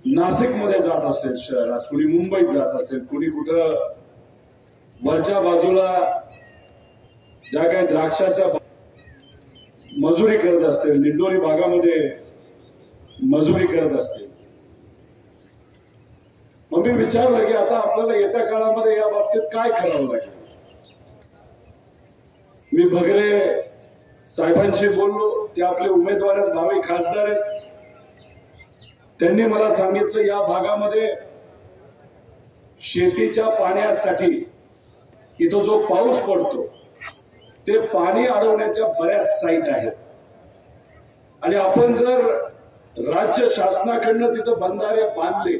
नाशिक मध्ये जात असेल शहरात, कुणी मुंबईत जात असेल, कुणी कुठं वरच्या बाजूला ज्या काही द्राक्षाच्या मजुरी करत असतील, निंडोरी भागामध्ये मजुरी करत असतील. मग मी विचारलं की आता आपल्याला येत्या काळामध्ये या बाबतीत काय करावं लागेल. मी भगरे साहेबांशी बोललो, ते आपले उमेदवार आहेत, भावी खासदार आहेत. त्यांनी मला सांगितलं या भागामध्ये शेतीच्या पाण्यासाठी इथं जो पाऊस पडतो ते पाणी अडवण्याच्या बऱ्याच साईट आहेत आणि आपण जर राज्य शासनाकडनं तिथं बंधारे बांधले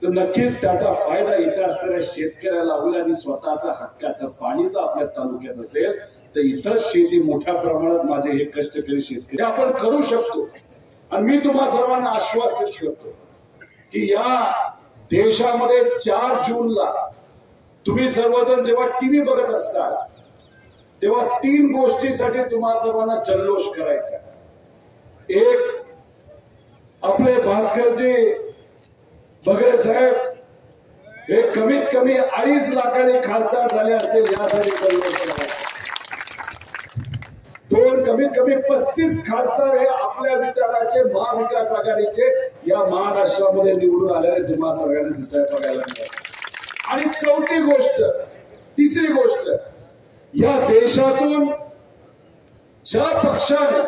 तर नक्कीच त्याचा फायदा इथे असणाऱ्या शेतकऱ्याला होईल आणि स्वतःचा हक्काचं पाणी जर आपल्या तालुक्यात असेल तर इथं शेती मोठ्या प्रमाणात माझे हे कष्टकरी शेतकरी आपण करू शकतो. आणि मी तुम्हा सर्वांना आश्वासित करतो की या देशामध्ये 4 जूनला तुम्ही सर्वजण जेव्हा टीव्ही बघत असाल तेव्हा 3 गोष्टीसाठी तुम्हा सर्वांना जल्लोष करायचा. एक, आपले भास्करजी भगरे साहेब हे कमीत कमी 2.5 लाखाने खासदार झाले असतील यासाठी जल्लोष करायचा. 2, कमीत कमी 35 खासदार हे आपल्या विचाराचे महाविकास आघाडीचे या महाराष्ट्रामध्ये निवडून आलेले तुम्हा सगळ्यांना दिसायला बघायला मिळतात. आणि 4थी गोष्ट, 3री गोष्ट, या देशातून ज्या पक्षाने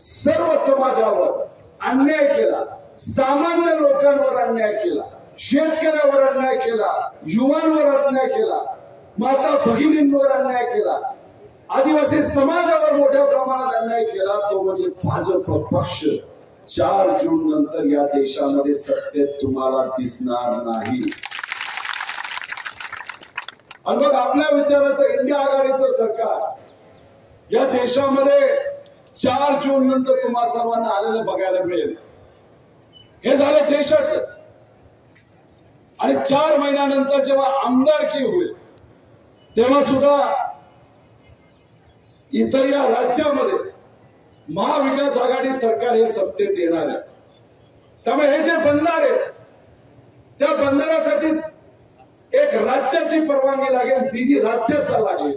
सर्व समाजावर अन्याय केला, सामान्य लोकांवर अन्याय केला, शेतकऱ्यावर अन्याय केला, युवांवर अन्याय केला, माता भगिनींवर अन्याय केला, आदिवासी समाजावर मोठ्या प्रमाणात अन्याय केला तो म्हणजे भाजप पक्ष. 4 जून नंतर या देशामध्ये सत्तेत तुम्हाला दिसणार नाही. आणि मग आपल्या विचाराचं इंडिया आघाडीचं सरकार या देशामध्ये 4 जून नंतर तुम्हा सर्वांना आलेलं बघायला मिळेल. हे झालं देशाचं. आणि 4 महिन्यानंतर जेव्हा आमदारकी होईल तेव्हा सुद्धा इतर या राज्यामध्ये महाविकास आघाडी सरकार हे सत्तेत येणार आहे. त्यामुळे हे जे बंधारे त्या बंधाऱ्यासाठी एक राज्याची परवानगी लागेल, निधी राज्याचा लागेल,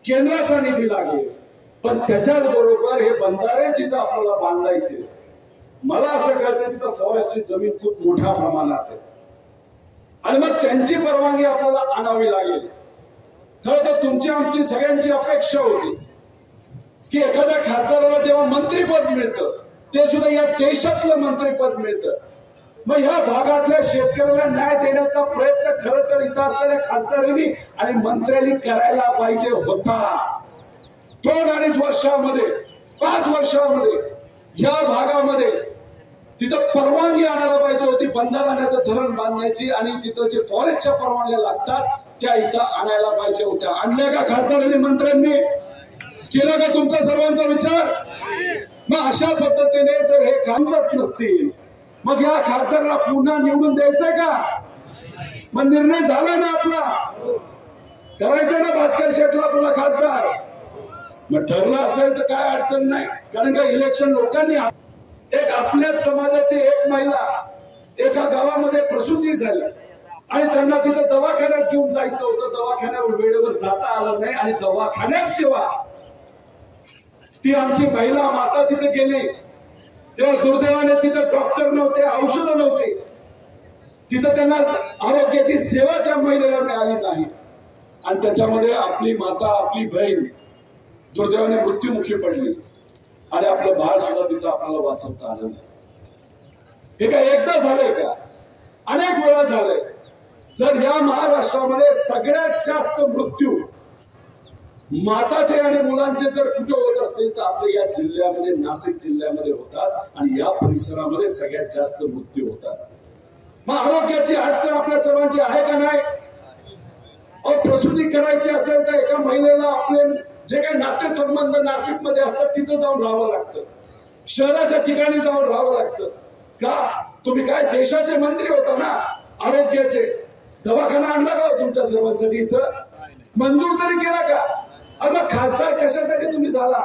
केंद्राचा निधी लागेल. पण त्याच्याच बरोबर हे बंधारे जिथं आपल्याला बांधायचे, मला असं कळतं तिथं फॉरेस्टची जमीन खूप मोठ्या प्रमाणात आहे आणि मग त्यांची परवानगी आपल्याला आणावी लागेल. खरं तर तुमची आमची सगळ्यांची अपेक्षा होती की एखाद्या खासदाराला जेव्हा मंत्रिपद मिळतं ते सुद्धा या देशातलं मंत्रिपद मिळतं. मग ह्या भागातल्या शेतकऱ्याला न्याय देण्याचा प्रयत्न खरं तर इथं असलेल्या खासदारांनी आणि मंत्र्यांनी करायला पाहिजे होता. 2-2.5 वर्षामध्ये 5 वर्षामध्ये या भागामध्ये तिथं परवानगी आणायला पाहिजे होती बंधाऱ्याचं धरण बांधण्याची आणि तिथं जे फॉरेस्टच्या परवानग्या लागतात त्या इथं आणायला पाहिजे होत्या. आणल्या का खासदारांनी, मंत्र्यांनी केला का तुमचा सर्वांचा विचार? मग अशा पद्धतीने जर हे कामत नसतील मग या खासदाराला पुन्हा निवडून द्यायचंय का? मग निर्णय झाला ना आपला, करायचा ना भास्कर शेठला पुन्हा खासदार. मग ठरलं असेल तर काय अडचण नाही, कारण का इलेक्शन लोकांनी. एक आपल्याच समाजाची एक महिला एका गावामध्ये प्रसूती झाली आणि त्यांना तिथं दवाखान्यात घेऊन जायचं होतं. दवाखान्यावर वेळेवर जाता आलं नाही आणि दवाखान्यात जेव्हा ती आमची महिला माता तिथे गेली तेव्हा दुर्दैवाने तिथे डॉक्टर नव्हते, औषधं नव्हते, तिथं त्यांना आरोग्याची सेवा त्या महिलेला मिळाली नाही आणि त्याच्यामध्ये आपली माता, आपली बहीण दुर्दैवाने मृत्युमुखी पडली आणि आपलं बाळ सुद्धा तिथं आपल्याला वाचवता आलं नाही. हे काय एकदा झालंय का? अनेक वेळा झालंय. जर या महाराष्ट्रामध्ये सगळ्यात जास्त मृत्यू माताचे आणि मुलांचे जर कुठे होत असतील तर आपल्या या जिल्ह्यामध्ये, नाशिक जिल्ह्यामध्ये होतात आणि या परिसरामध्ये सगळ्यात जास्त मृत्यू होतात. मग आरोग्याची अडचण आपल्या सर्वांची आहे का नाही? प्रसूती करायची असेल तर एका महिलेला आपले जे काही नातेसंबंध नाशिकमध्ये असतात तिथं जाऊन राहावं लागतं, शहराच्या ठिकाणी जाऊन राहावं लागतं. का? तुम्ही काय देशाचे मंत्री होता ना, आरोग्याचे. दवाखाना आणला का तुमच्या सर्वांसाठी? इथं मंजूर तरी केला का? मग खासदार कशासाठी तुम्ही झाला?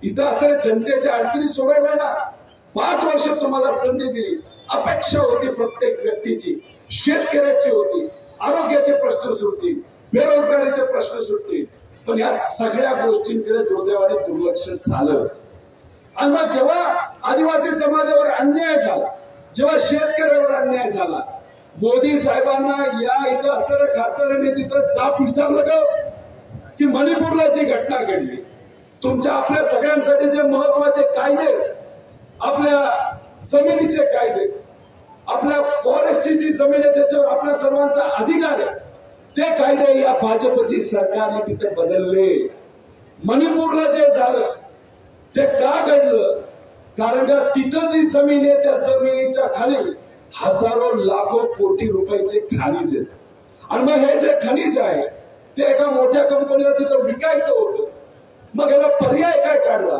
इथं असणाऱ्या जनतेच्या अडचणी सोडवायला ना 5 वर्ष तुम्हाला संधी दिली. अपेक्षा होती प्रत्येक व्यक्तीची, शेतकऱ्याची होती, आरोग्याचे प्रश्न सुटतील, बेरोजगारीचे प्रश्न सुटतील, पण या सगळ्या गोष्टींकडे दुर्दैवाने दुर्लक्ष झालं. आणि मग जेव्हा आदिवासी समाजावर अन्याय झाला, जेव्हा शेतकऱ्यावर अन्याय झाला, मोदी साहेबांना या इथं असणाऱ्या खासदारांनी तिथं जाब विचारलं का की मणिपूरला जी घटना घडली, तुमच्या आपल्या सगळ्यांसाठी जे महत्वाचे कायदे, आपल्या जमिनीचे कायदे, आपल्या फॉरेस्टची जी जमीन आहे त्याच्यावर आपल्या सर्वांचा अधिकार आहे, ते कायदे या भाजपची सरकारने तिथे बदलले. मणिपूरला जे झालं ते का घडलं? कारण का तिथं जी जमीन आहे त्या जमिनीच्या खाली हजारो लाखो कोटी रुपयाचे खनिज आहेत. आणि मग हे जे खनिज आहे ते एका मोठ्या कंपनीला तिथं विकायचं होतं. मग याला पर्याय काय काढला?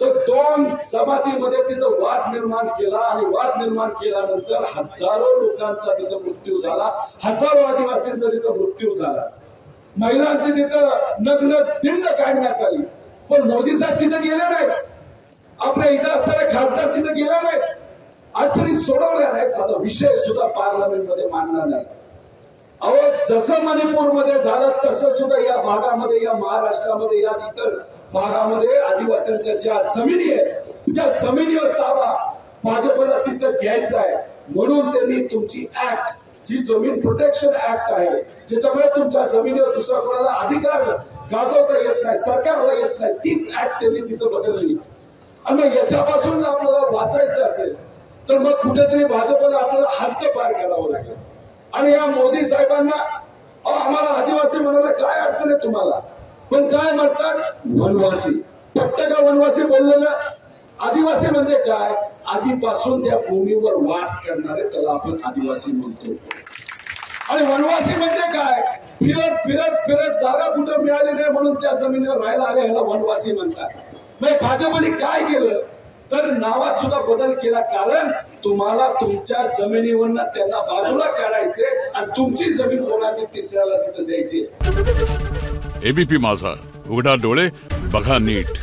तर दोन जमातीमध्ये तिथं वाद निर्माण केला आणि वाद निर्माण केल्यानंतर हजारो लोकांचा तिथं मृत्यू झाला, हजारो आदिवासींचा तिथं मृत्यू झाला, महिलांची तिथं नग्न दिंड काढण्यात आली. पण मोदी साहेब तिथं गेले नाहीत, आपल्या इथं असणारे खासदार तिथं गेला नाहीत, आज तरी सोडवल्या नाहीत, साधा विषय सुद्धा पार्लमेंटमध्ये मांडला नाही. अहो, जसं मणिपूरमध्ये झालं तसं सुद्धा या भागामध्ये, या महाराष्ट्रामध्ये, या इतर भागामध्ये आदिवासींच्या ज्या जमिनी आहेत त्या जमिनीवर ताबा भाजपला तिथं घ्यायचा आहे. म्हणून त्यांनी तुमची ऍक्ट, जी जमीन प्रोटेक्शन ऍक्ट आहे, ज्याच्यामुळे तुमच्या जमिनीवर दुसरा कोणाला अधिकार गाजवता येत नाही, सरकारला येत नाही, तीच ऍक्ट त्यांनी तिथं बदलली. आणि मग याच्यापासून जर आपल्याला वाचायचं असेल तर मग कुठेतरी भाजपला आपल्याला हद्द पार करावं लागेल. आणि या मोदी साहेबांना आम्हाला आदिवासी म्हणायला काय अडचण आहे तुम्हाला? पण काय म्हणतात? वनवासी. पट्ट का वनवासी बोललेलं? आदिवासी म्हणजे काय? आधीपासून त्या भूमीवर वास करणारे, त्याला आपण आदिवासी म्हणतो. आणि वनवासी म्हणजे काय? फिरत फिरत फिरत जागा कुठं मिळाली नाही म्हणून त्या जमिनीवर राहायला आले, ह्याला वनवासी म्हणतात. मग भाजपने काय केलं तर नावात सुद्धा बदल केला. कारण तुम्हाला तुमच्या जमिनीवरनं त्यांना बाजूला काढायचे आणि तुमची जमीन कोणाची तिसऱ्याला तिथं द्यायची. एबीपी माझा, उघडा डोळे बघा नीट.